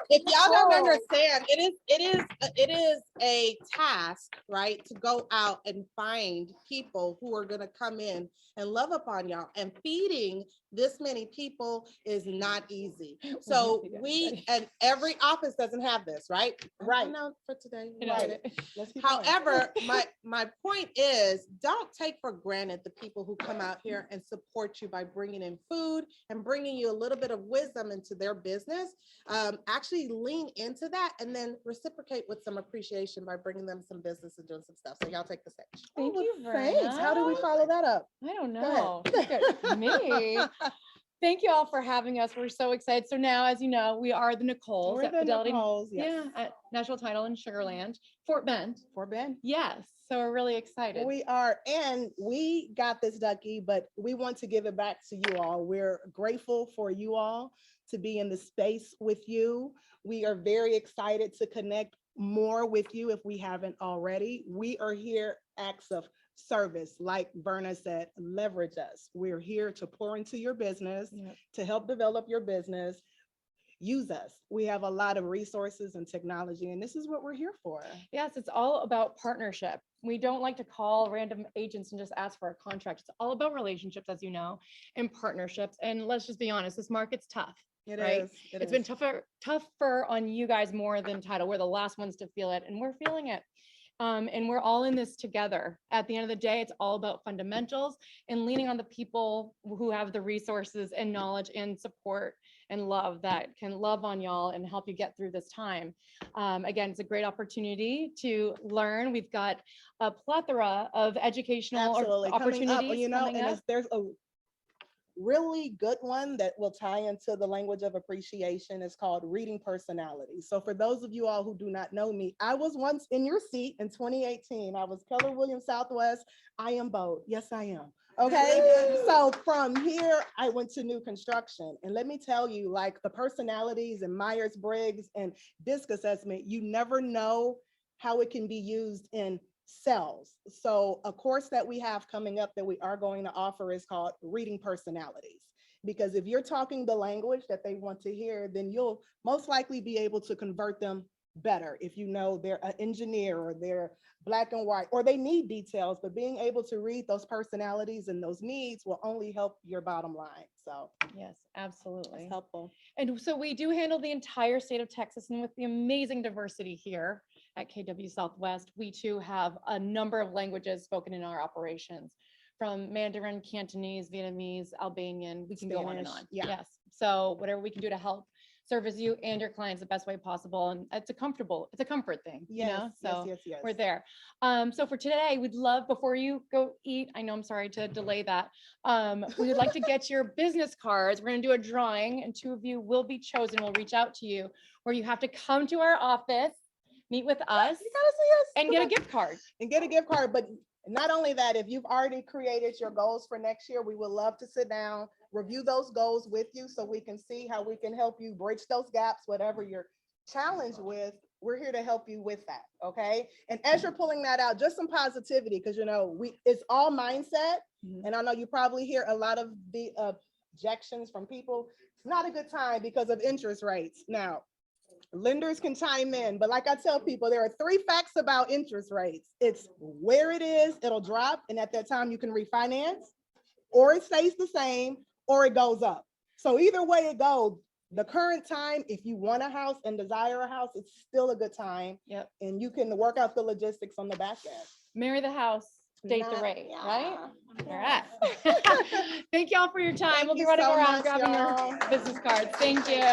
If y'all don't understand, it is a task, right, to go out and find people who are gonna come in and love upon y'all. And feeding this many people is not easy. So we, and every office doesn't have this, right? Right. Now for today. You know, Right. let's keep going. However, my point is, don't take for granted the people who come out here and support you by bringing in food and bringing you a little bit of wisdom into their business. Actually lean into that and then reciprocate with some appreciation by bringing them some business and doing some stuff. So y'all take the stage. Thank you, Thanks. How do we Verna. follow that up? I don't Go know. ahead. Look at me. Thank you all for having us. We're so excited. So now, as you know, we are the Nicoles We're at the Fidelity. Nicoles, yes. Yeah, at National Title in Sugarland, Fort Bend. Fort Bend. Yes. So we're really excited. We are, and we got this, Ducky, but we want to give it back to you all. We're grateful for you all to be in the space with you. We are very excited to connect more with you if we haven't already. We are here acts of service, like Verna said, leverage us. We're here to pour into your business, to help develop your business. Use us. We have a lot of resources and technology, and this is what we're here for. Yes, it's all about partnership. We don't like to call random agents and just ask for a contract. It's all about relationships, as you know, and partnerships. And let's just be honest, this market's tough. It right? is, it It's been is. tougher on you guys more than Title. We're the last ones to feel it, and we're feeling it. And we're all in this together. At the end of the day, it's all about fundamentals and leaning on the people who have the resources and knowledge and support and love that can love on y'all and help you get through this time. Again, it's a great opportunity to learn. We've got a plethora of educational Absolutely. Coming up, opportunities you know, coming and up. there's a really good one that will tie into the language of appreciation. Is called reading personality. So for those of you all who do not know me, I was once in your seat in 2018. I was Keller Williams Southwest. I am bold. Yes, I am. Okay. So from here, I went to new construction. And let me tell you, like the personalities and Myers-Briggs and DISC assessment, you never know how it can be used in cells. So a course that we have coming up that we are going to offer is called reading personalities. Because if you're talking the language that they want to hear, then you'll most likely be able to convert them better if you know they're an engineer or they're black and white or they need details, but being able to read those personalities and those needs will only help your bottom line. So yes, absolutely. It's helpful. And so we do handle the entire state of Texas, and with the amazing diversity here at KW Southwest, we too have a number of languages spoken in our operations, from Mandarin, Cantonese, Vietnamese, Albanian, we can go on and Spanish, on. yeah. Yes. So whatever we can do to help service you and your clients the best way possible. And it's a comfort thing, you know? Yes, yes, So yes, yes. we're there. So for today, we'd love, before you go eat, I know I'm sorry to delay that. We would like to get your business cards. We're gonna do a drawing and two of you will be chosen. We'll reach out to you where you have to come to our office. meet with us You gotta see us. and get a gift card. And get a gift card. But not only that, if you've already created your goals for next year, we would love to sit down, review those goals with you so we can see how we can help you bridge those gaps, whatever you're challenged with. We're here to help you with that. Okay. And as you're pulling that out, just some positivity, because it's all mindset. And I know you probably hear a lot of the objections from people. It's not a good time because of interest rates. Now, lenders can chime in, but like I tell people, there are 3 facts about interest rates. It's where it is, it'll drop, and at that time you can refinance, or it stays the same, or it goes up. So either way it goes, the current time, if you want a house and desire a house, it's still a good time. Yep. And you can work out the logistics on the back end. Marry the house, date the Nah, rate, yeah. right? All right. Thank y'all for your time. We'll be you running so around much, grabbing y'all. your business cards. Thank you.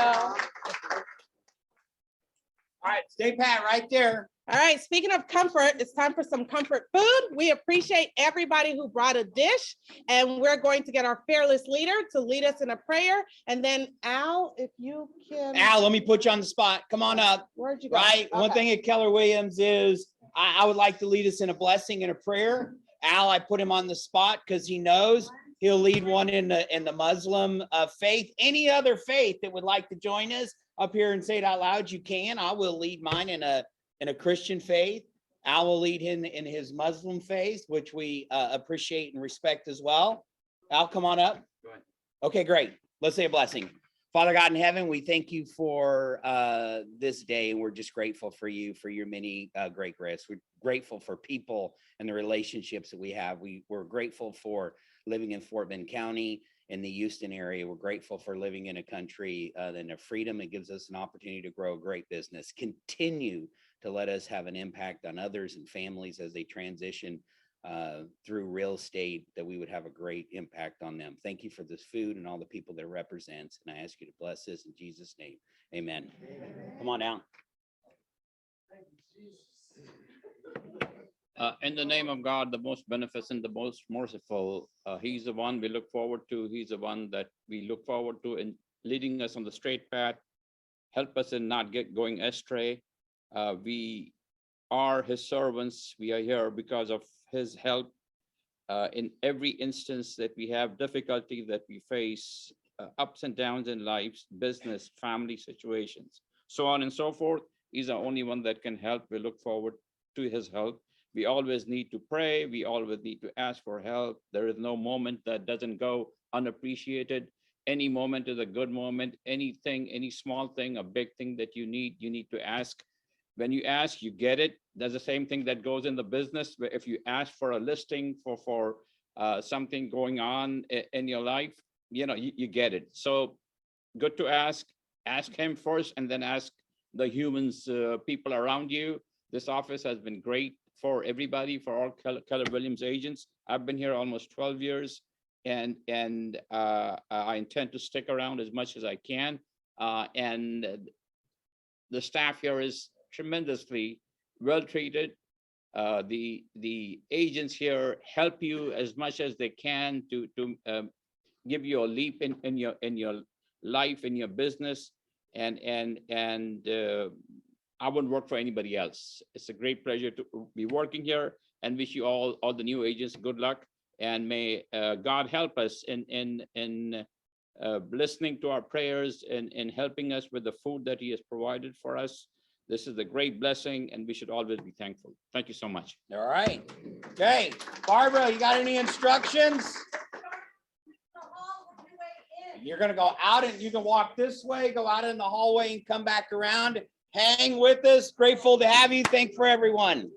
All right, stay pat right there. All right, speaking of comfort, it's time for some comfort food. We appreciate everybody who brought a dish, and we're going to get our fearless leader to lead us in a prayer. And then Al, if you can. Al, let me put you on the spot. Come on up. Where'd you go? Right. One Okay. thing at Keller Williams is I would like to lead us in a blessing and a prayer. Al, I put him on the spot because he knows he'll lead one in the Muslim faith. Any other faith that would like to join us up here and say it out loud, you can. I will lead mine in a Christian faith. Al will lead him in his Muslim faith, which we appreciate and respect as well. Al, come on up. Go ahead. Okay, great. Let's say a blessing. Father God in heaven, we thank you for this day. And we're just grateful for you, for your many great grace. We're grateful for people and the relationships that we have. We're grateful for living in Fort Bend County in the Houston area. We're grateful for living in a country and a freedom. It gives us an opportunity to grow a great business. Continue to let us have an impact on others and families as they transition through real estate, that we would have a great impact on them. Thank you for this food and all the people that it represents. And I ask you to bless this in Jesus' name. Amen. Come on down. In the name of God, the most beneficent, the most merciful, he's the one we look forward to. He's the one that we look forward to in leading us on the straight path. Help us in not going astray. We are his servants. We are here because of his help in every instance that we have difficulty, that we face ups and downs in lives, business, family situations, so on and so forth. He's the only one that can help. We look forward to his help. We always need to pray. We always need to ask for help. There is no moment that doesn't go unappreciated. Any moment is a good moment. Anything, any small thing, a big thing that you need to ask. When you ask, you get it. There's the same thing that goes in the business. Where if you ask for a listing for something going on in your life, you get it. So good to ask him first, and then ask the humans, people around you. This office has been great for everybody, for all Keller Williams agents. I've been here almost 12 years, and I intend to stick around as much as I can. And the staff here is tremendously well treated. The agents here help you as much as they can to give you a leap in your life, in your business, and I wouldn't work for anybody else. It's a great pleasure to be working here, and wish you all the new agents good luck, and may God help us in listening to our prayers and helping us with the food that he has provided for us. This is a great blessing, and we should always be thankful. Thank you so much. All right. Okay, Barbara, you got any instructions? You're gonna go out, and you can walk this way, go out in the hallway, and come back around. Hang with us. Grateful to have you. Thank for everyone.